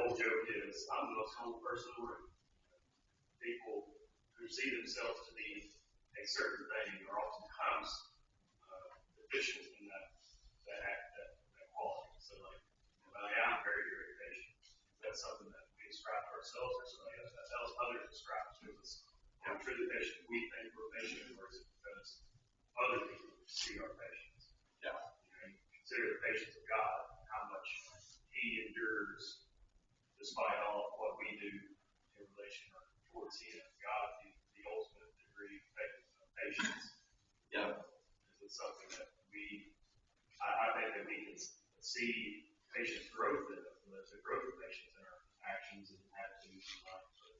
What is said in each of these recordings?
old joke is, I'm the most humble person in the room. People who see themselves to be a certain thing are oftentimes deficient in that quality. So, like, I'm very, very patient. That's something that we ascribe to ourselves or somebody else that tells others ascribe to us. I'm truly patient. We think we're patient, or is it because other people see our patience? Yeah. Consider the patience of God, how much He endures despite all of what we do in relation towards Him. God, the ultimate degree of patience. Yeah. Is something that I think that we can see patience growth in us. There's a growth of patience in our actions and attitudes in life. But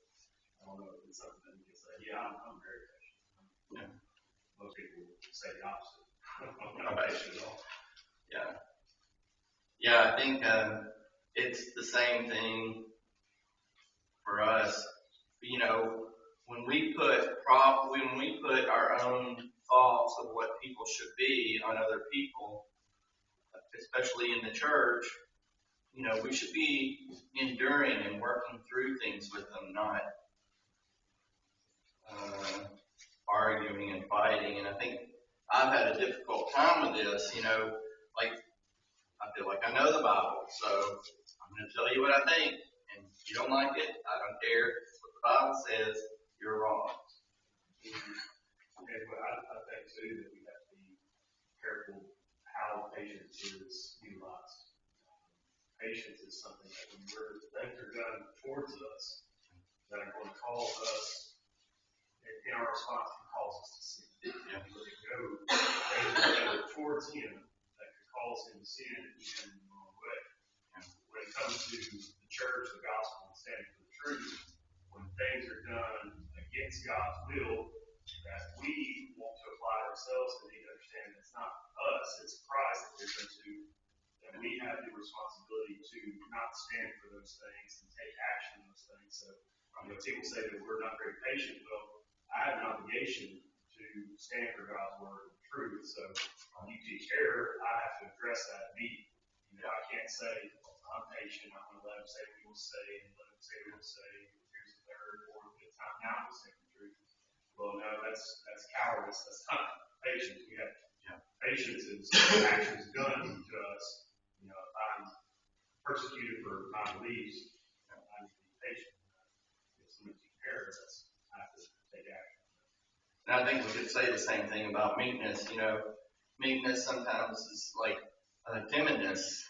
I don't know if it's something that we can say, I'm very patient. Yeah. Most people say the opposite. I'm not patient at all. Yeah. Yeah, I think it's the same thing for us. When we put our own thoughts of what people should be on other people, especially in the church, we should be enduring and working through things with them, not arguing and fighting. And I think I've had a difficult time with this, like I feel like I know the Bible, so I'm going to tell you what I think. And if you don't like it, I don't care. What the Bible says, you're wrong. Okay, but I think too that we have to be careful how patience is utilized. Patience is something that when things are done towards us that are going to cause us, in our response, He calls us to sin. Yeah. Things that go towards Him that could cause Him to sin if we turn in the wrong way. When it comes to the church, the gospel, and standing for the truth, when things are done against God's will, that we want to apply ourselves, and need to understand that it's not us, it's Christ that we're going to, that we have the responsibility to not stand for those things and take action on those things. So, people say that we're not very patient. Well, I have an obligation to stand for God's word and truth. So, when you teach error, I have to address that immediately. I can't say, I'm patient, I'm going to let him say what he will say, and let him say what he will say, here's the third, fourth, fifth time, now I'm saying the truth. Well, no, that's cowardice. That's not patience. We have patience is actions done to us. If I'm persecuted for my beliefs, I need to be patient. If someone takes care of us, I have to take action. And I think we could say the same thing about meekness. Meekness sometimes is like timidness.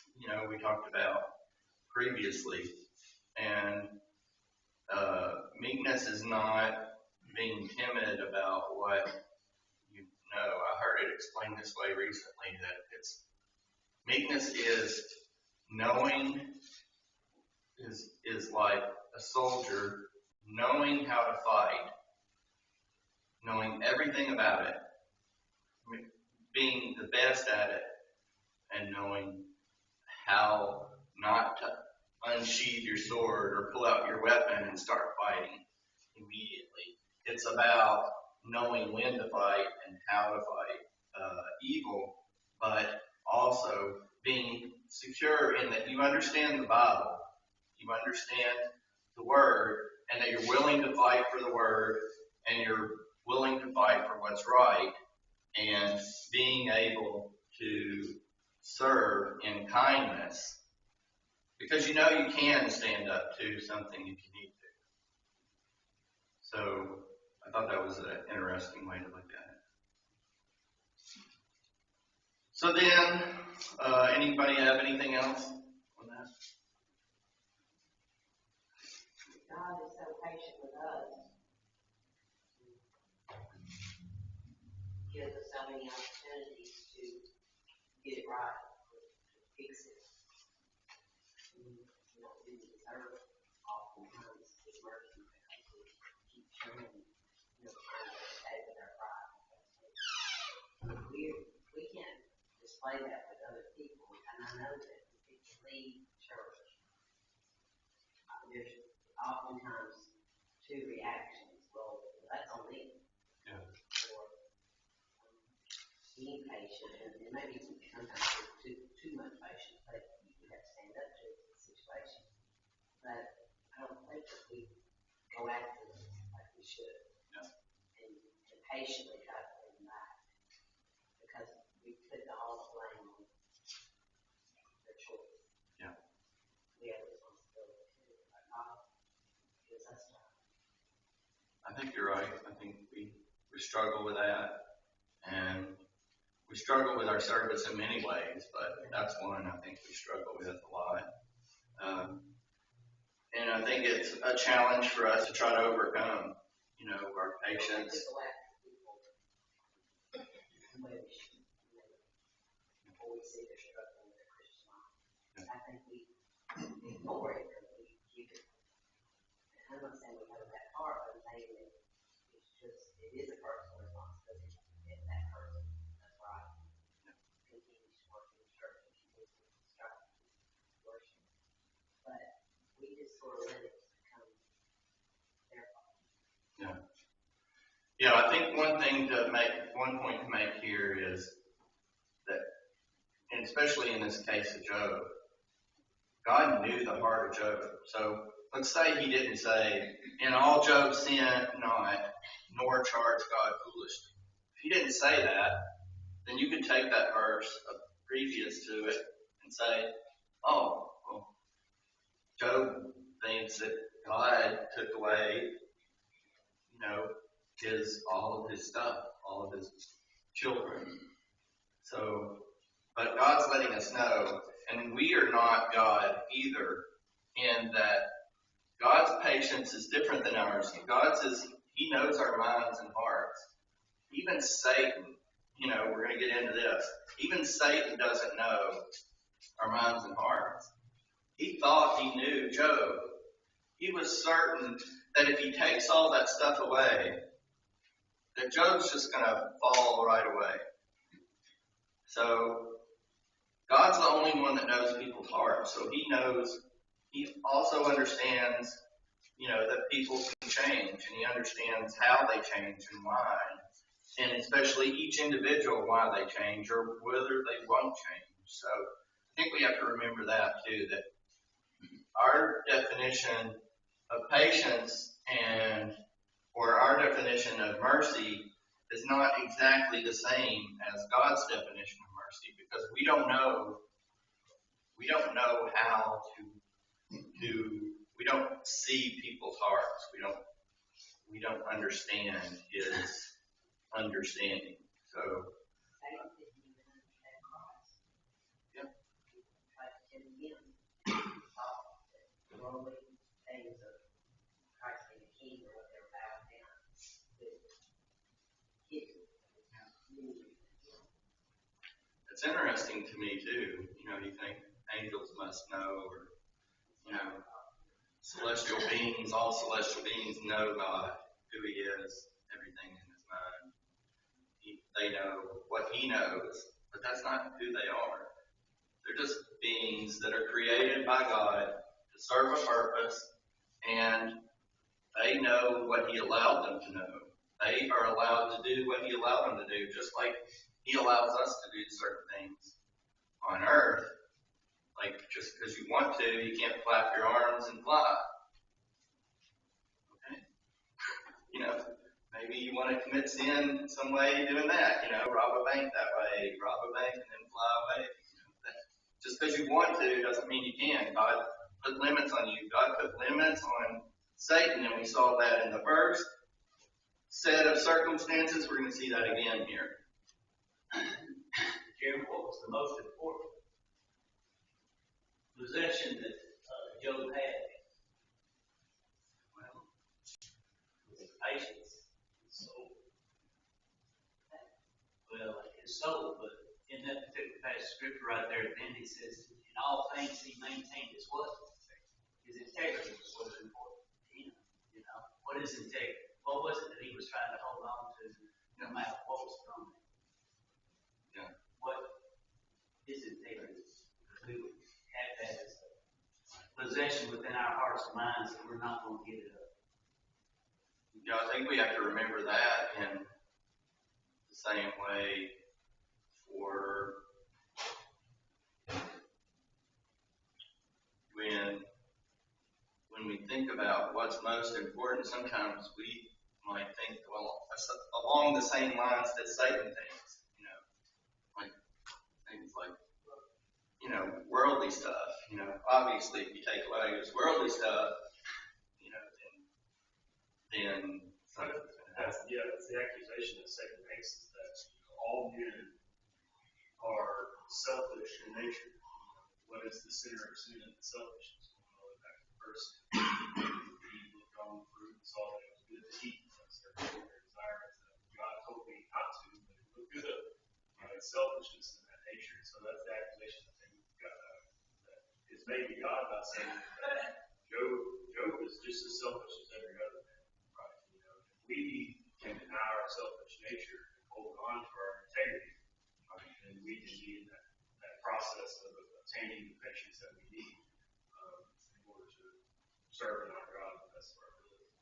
We talked about previously, and meekness is not being timid about what you know. I heard it explained this way recently, that meekness is knowing, is like a soldier knowing how to fight, knowing everything about it, being the best at it, and knowing how not to unsheathe your sword or pull out your weapon and start fighting immediately. It's about knowing when to fight and how to fight evil, but also being secure in that you understand the Bible, you understand the Word, and that you're willing to fight for the Word, and you're willing to fight for what's right, and being able to serve in kindness, because you can stand up to something if you need to. So I thought that was an interesting way to look at it. So then, anybody have anything else on that? God is so patient with us. He gives us so many opportunities to get it right, to fix it. We deserve oftentimes His mercy because we keep showing, trying to stay with our pride. We can't display that with other people, and I know that when people leave church, there's oftentimes two reactions. Well, that's on me. Yeah. Or being patient, and maybe sometimes too much patience, but you have to stand up to the situation. but I don't think that we go after them like we should. No. And patiently try to bring them back. Because we put all the blame on their choice. Yeah. We have a responsibility too. God gives us time. I think you're right. I think we struggle with that. And we struggle with our service in many ways, but that's one I think we struggle with a lot. And I think it's a challenge for us to try to overcome, our patience. Before we see their struggle with their Christian life. I think we ignore it or we keep it. And I'm not saying we have that heart, but I'm saying that it is a personal responsibility. If that person, that's right, continues to work in the church and continues to strive to worship. But we just sort of let it become their fault. Yeah. Yeah, I think one point to make here is that, and especially in this case of Job, God knew the heart of Job. So let's say he didn't say, in all Job sinned not, nor charge God foolishly. If he didn't say that, then you could take that verse previous to it and say, oh, well, Job thinks that God took away, all of his stuff, all of his children. So, but God's letting us know, and we are not God either, in that God's patience is different than ours. He knows our minds and hearts. Even Satan, we're going to get into this. Even Satan doesn't know our minds and hearts. He thought he knew Job. He was certain that if he takes all that stuff away, that Job's just going to fall right away. So God's the only one that knows people's hearts. So he also understands, that people can change, and he understands how they change and why. And especially each individual, why they change or whether they won't change. So I think we have to remember that too, that our definition of patience or our definition of mercy is not exactly the same as God's definition of mercy, because we don't know how we don't see people's hearts. We don't understand his understanding. So Satan didn't even understand Christ. Yeah. He tried to tempt him. Thought that the worldly things of Christ being the king or what they were bowing down would get him. it's interesting to me too. You think angels must know, or celestial beings, all celestial beings know God, who he is, everything in his mind. They know what he knows, but that's not who they are. They're just beings that are created by God to serve a purpose, and they know what he allowed them to know. They are allowed to do what he allowed them to do, just like he allows us to do certain things on earth. Like, just because you want to, you can't flap your arms and fly. Okay? Maybe you want to commit sin some way doing that. Rob a bank that way, rob a bank and then fly away. Just because you want to doesn't mean you can. God put limits on you. God put limits on Satan, and we saw that in the first set of circumstances. We're going to see that again here. Jeremy, what was the most important possession that Job had? Well, His patience, his soul. Well, his soul, but in that particular passage of scripture right there, then he says, in all things he maintained his what? His integrity was what was important to him. What is integrity? What was it that he was trying to hold on to no matter what was thrown at him? Yeah. What is integrity? We would have that as a possession within our hearts and minds, and we're not going to give it up. I think we have to remember that in the same way for when when we think about what's most important, sometimes we might think, well, along the same lines that Satan thinks, like things like, worldly stuff. Obviously, if you take away his worldly stuff, then something's going to happen. That's the accusation that Satan makes, is that all men are selfish in nature. What is the sinner of sin and selfishness? Well, back to the first, he looked on the fruit and saw that it was good to eat. That's their desire. God told me not to, but it looked good. It's selfishness in that nature. So that's the accusation that that is maybe God not saying that Job is just as selfish as every other man. Right? If we can deny our selfish nature and hold on to our integrity, then we can be in that process of obtaining the patience that we need in order to serve our God the best of our ability.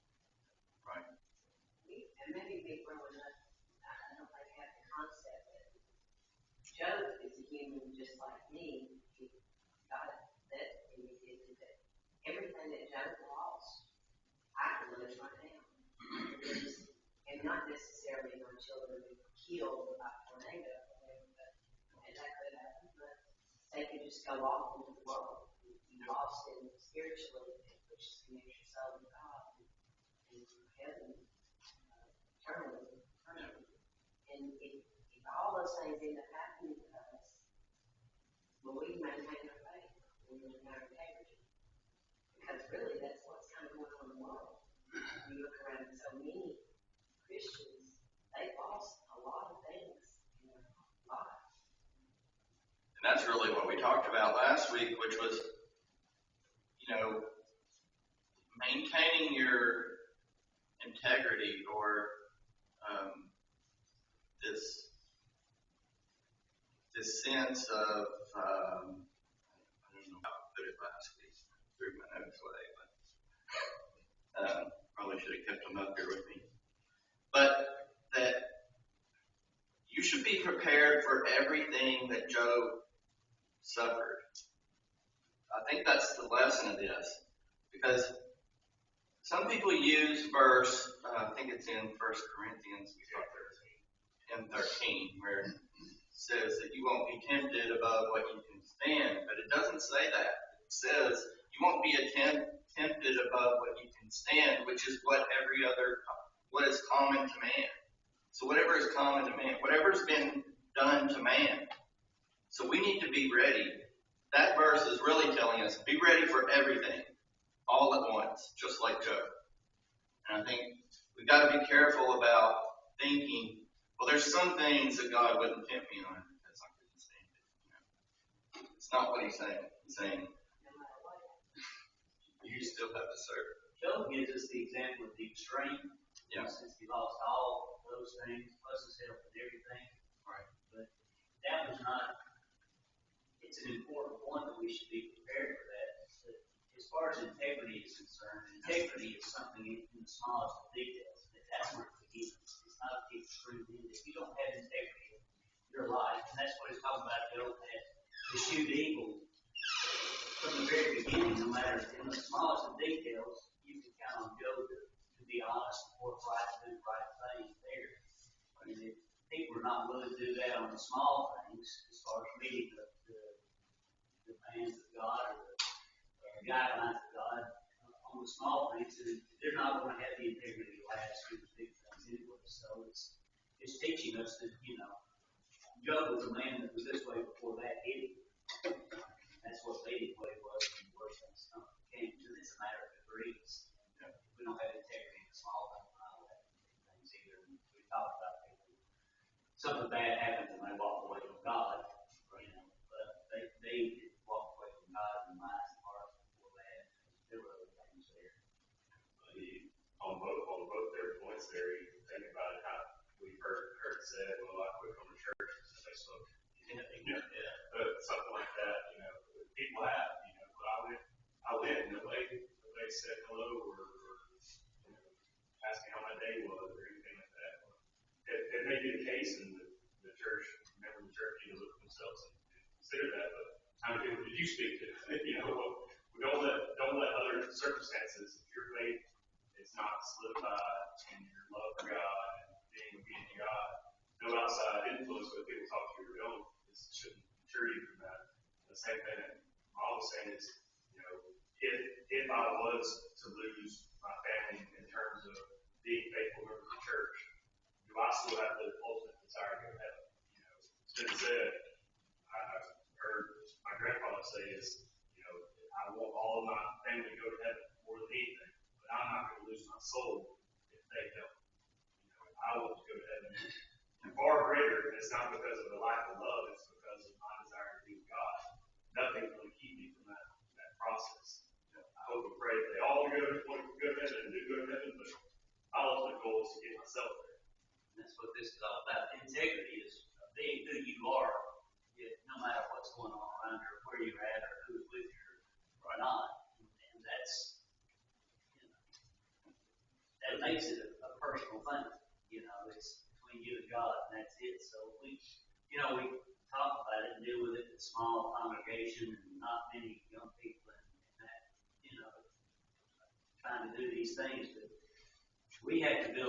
Right. And maybe they growing up, I don't think have the concept that Job is a human just like me. God that everything that Job lost, I can lose right now. And not necessarily my children be killed by a tornado or whatever, and that could happen, but they could just go off into the world and be lost in spiritually, which is connect your soul to God and heaven eternally. And if all those things end up happening to us, will we maintain our faith? Will we maintain our integrity? Because really that's what's kind of going on in the world. You look around at so many Christians, they've lost a lot of things in their lives. And that's really what we talked about last week, which was, maintaining your integrity or this sense of, I don't know how to put it last week, threw my notes away, but probably should have kept them up here with me. But that you should be prepared for everything that Job suffered. I think that's the lesson of this, because some people use verse, I think it's in 1 Corinthians 13, where it says that you won't be tempted above what you can stand, but it doesn't say that. It says you won't be tempted above what you can stand, which is what is common to man. So whatever is common to man, whatever's been done to man. So we need to be ready. That verse is really telling us, be ready for everything, all at once, just like Job. And I think we've got to be careful about thinking, well, there's some things that God wouldn't tempt me on because I couldn't stand it. It's not what he's saying. He's saying, you still have to serve. Job gives us the example of the extreme. Yeah. Since he lost all those things, plus his health and everything. Right. But that was not, it's an important point that we should be prepared for that. But as far as integrity is concerned, integrity is something in the smallest of details. That's where it begins. It's not the extreme end. If you don't have integrity in your life, and that's what he's talking about, Job had to shoot evil from the very beginning, no matter in the smallest of details, you can count on Job to be honest and forthright to do the right thing there. I mean, if people are not willing to do that on the small things, as far as meeting the demands of God or the guidelines of God on the small things, they're not going to have the integrity to last through the big things anyway. So it's teaching us that, Job was a man that was this way before that hit him. That's what made him what he was when the worst things came to. It's a matter of degrees. We don't have integrity in the small things, we don't have things either. We talked about people. Something bad happens and they walk away from God, but they walk away from God in minds and hearts before that. There were other things there. On both their points there, you can think about how we've heard said, well, I quit going to church since I smoked. Something like that, people have, but I went and nobody said hello or asked me how my day was or anything like that. It may be the case in the church, member of the church, look at themselves and consider that, but how many people did you speak to? don't let other circumstances, if your faith is not solidified in your love for God and being obedient to God, no outside influence, but people talk to your own, this shouldn't deter you from that. The same thing that I was saying is, if I was to lose my family in terms of being faithful member of the church, do I still have the ultimate desire to go to heaven? It's been said, I've heard my grandfather say is, I want all of my family to go to heaven more than anything, but I'm not going to lose my soul if they don't. I want to go to heaven. And far greater, and it's not because of the lack of love, it's because of my desire to be with God. Nothing's going to keep me from that process. I hope and pray that they all want to go to heaven and do go to heaven, but my ultimate goal is to get myself there. And that's what this is all about. Integrity is being who you are, no matter what's going on around you, or where you're at, or who's with you, or not. And that's, that makes it a personal thing. It's between you and God, and that's it. So we talk about it and deal with it in a small congregation and not many young people and that, trying to do these things, but we have to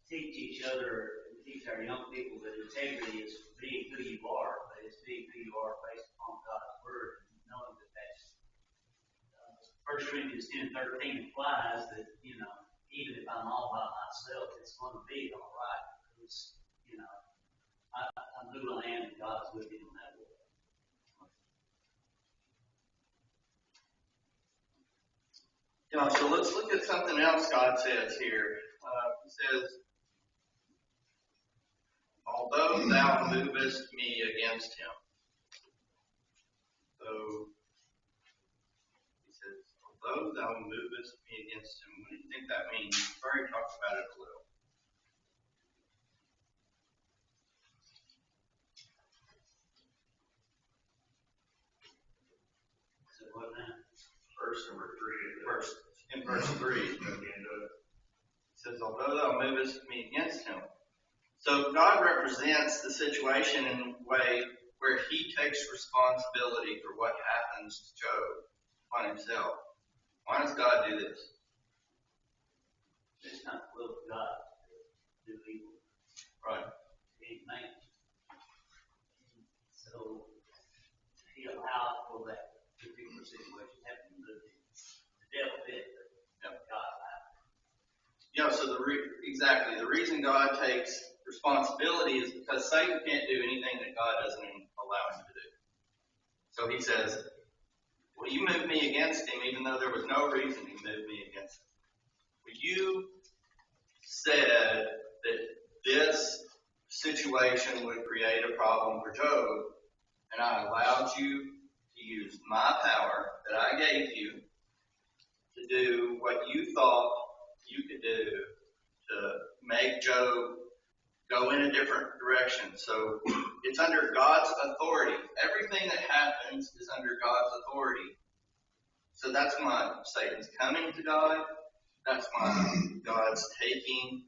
teach each other, teach our young people that integrity is being who you are, but it's being who you are based upon God's word, and knowing that that's 1 Corinthians 10:13 implies that, even if I'm all by myself, it's going to be all right, because, I'm who I am, and God's with me in that way. Yeah, so let's look at something else God says here. He says, although thou movest me against him. So, he says, although thou movest me against him. What do you think that means? We've already talked about it a little. So what now? Verse number 3. In verse 3. It says, although thou movest me against him. So God represents the situation in a way where he takes responsibility for what happens to Job on himself. Why does God do this? It's not the will of God to do evil. Right. He ain't man. So he allowed for that particular situation to happen. The devil did, but God allowed it. Yeah, so exactly. The reason God takes responsibility is because Satan can't do anything that God doesn't allow him to do. So he says, well, you moved me against him, even though there was no reason you moved me against him. Well, you said that this situation would create a problem for Job, and I allowed you to use my power that I gave you to do what you thought you could do to make Job go in a different direction. So it's under God's authority. Everything that happens is under God's authority. So that's why Satan's coming to God. That's why God's taking,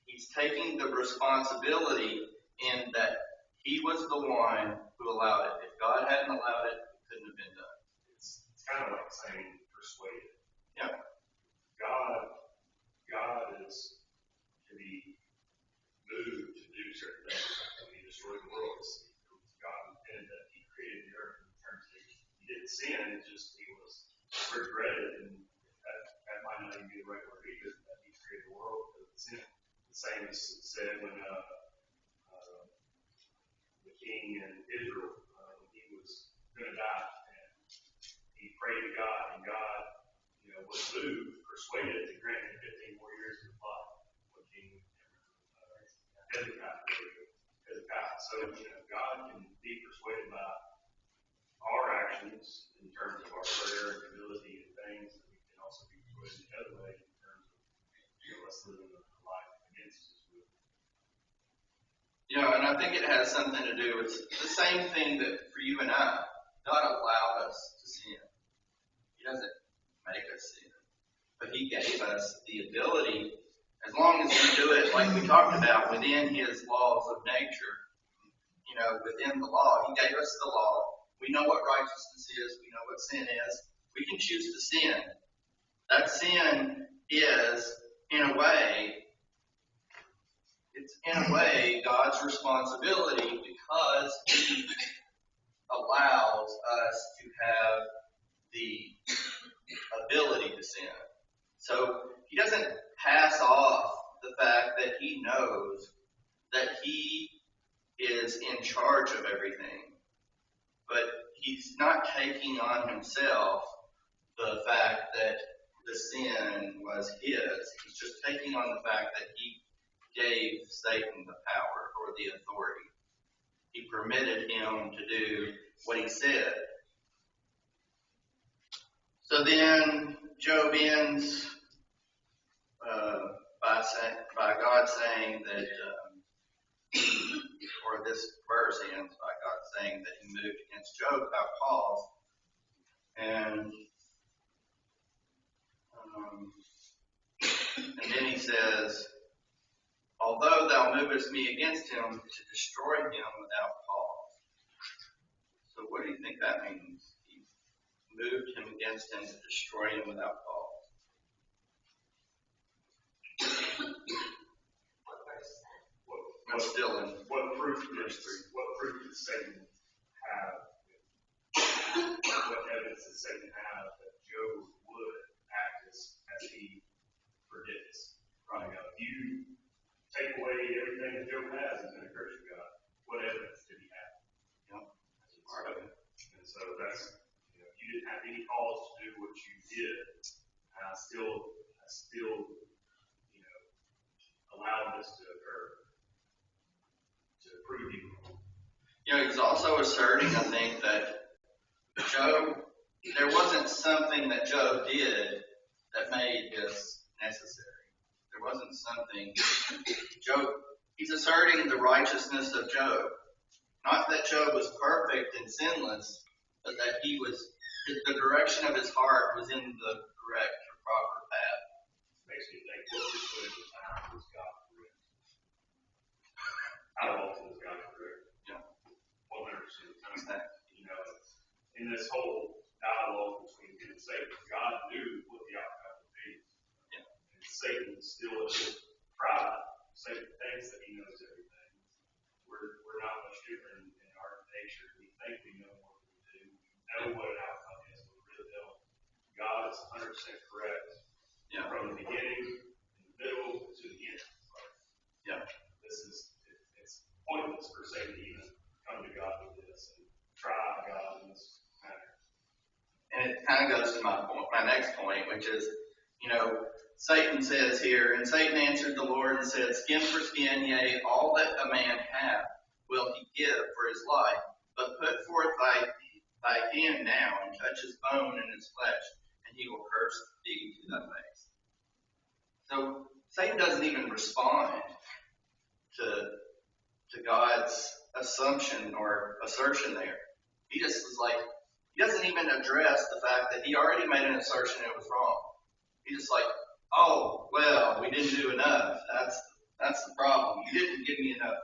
he's taking the responsibility in that he was the one who allowed it. If God hadn't allowed it, it couldn't have been done. It's kind of like saying persuaded. Yeah. God is to be moved to do certain things. When he destroyed the world, God intended that he created the earth in terms of he didn't sin, it just he was regretted, and that might not even be the right word either, that he created the world because of sin. The same is said when the king in Israel, when he was going to die, and he prayed to God, and God, was moved, persuaded to grant him 15 more years of life. When King Hezekiah. So, God can be persuaded by our actions in terms of our prayer and humility and things, and we can also be persuaded the other way in terms of us living a life against his will. And I think it has something to do with the same thing that for you and I, God allowed us to sin. He doesn't make us sin. But he gave us the ability, as long as we do it like we talked about within his laws of nature, within the law. He gave us the law. We know what righteousness is. We know what sin is. We can choose to sin. That sin is, in a way, God's responsibility because He allows us to have the ability to sin. So He doesn't pass off the fact that He knows that He is in charge of everything. But He's not taking on Himself the fact that the sin was His. He's just taking on the fact that He gave Satan the power or the authority. He permitted him to do what he said. So then Job ends by God saying that, or this verse ends by God saying that He moved against Job without cause. And then He says, although thou movest me against him to destroy him without cause. So what do you think that means? He moved him against him to destroy him without cause. What verse is that? I'm still in What proof verse 3. does Satan have? What evidence does Satan have that Job would act as he predicts? Right. If you take away everything that Job has, he's going to curse you, God. What evidence did he have? Yep. That's part of it. And so that's, if you didn't have any cause to do what you did, I still, allowed this to occur to prove you. He's also asserting, I think, that Job, there wasn't something that Job did that made this necessary. There wasn't something. He's asserting the righteousness of Job. Not that Job was perfect and sinless, but that the direction of his heart was in the correct or proper path. Makes me think, what percentage of time was God correct? How often is God correct? Yeah. 100% of the time. Exactly. In this whole dialogue between him and Satan, God knew what the outcome would be. Yeah. And Satan still in his pride. Satan thinks that he knows everything. We're not much different in our nature. We think we know more than we do. We know what an outcome is, but we really don't. God is 100% correct. Yeah. From the beginning, in the middle, to the end. Yeah. It's pointless for Satan to even come to God with this and try God in this matter. And it kind of goes to my next point, which is, Satan says here, and Satan answered the Lord and said, skin for skin, yea, all that a man hath will he give for his life. But put forth thy hand now and touch his bone and his flesh, and he will curse thee to thy face. So Satan doesn't even respond to God's assumption or assertion there. He just was like, he doesn't even address the fact that he already made an assertion and it was wrong. He's just like, oh, well, we didn't do enough. That's the problem. You didn't give me enough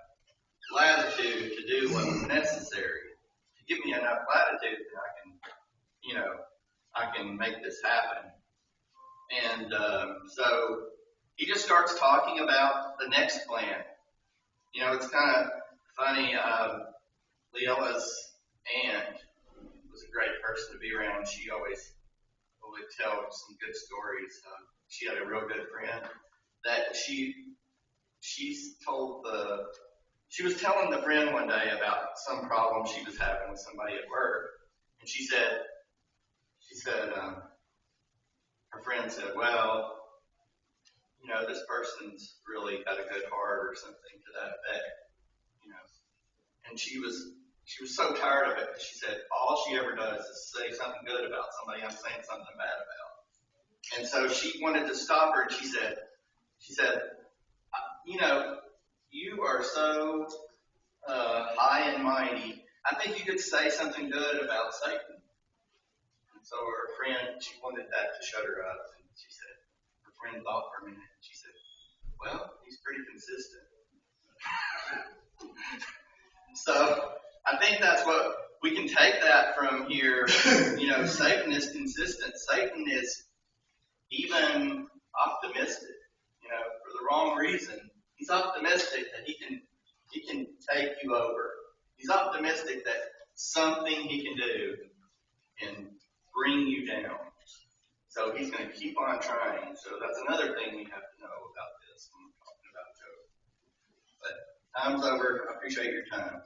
latitude to do what was necessary. If you give me enough latitude, then I can make this happen. And so he just starts talking about the next plan. It's kind of funny. Leola's aunt was a great person to be around. She always would tell some good stories. She had a real good friend that she was telling the friend one day about some problem she was having with somebody at work, and she said, her friend said, well, this person's really got a good heart or something to that effect, and she was so tired of it. She said, all she ever does is say something good about somebody I'm saying something bad about. And so she wanted to stop her, and she said, you are so high and mighty. I think you could say something good about Satan. And so her friend, she wanted that to shut her up. And she said, her friend thought for a minute, and she said, well, he's pretty consistent. So I think that's what we can take that from here. You know, Satan is consistent. Satan is even optimistic, you know, for the wrong reason. He's optimistic that he can take you over. He's optimistic that something he can do can bring you down. So he's going to keep on trying. So that's another thing we have to know about this when we're talking about Job. But time's over. I appreciate your time.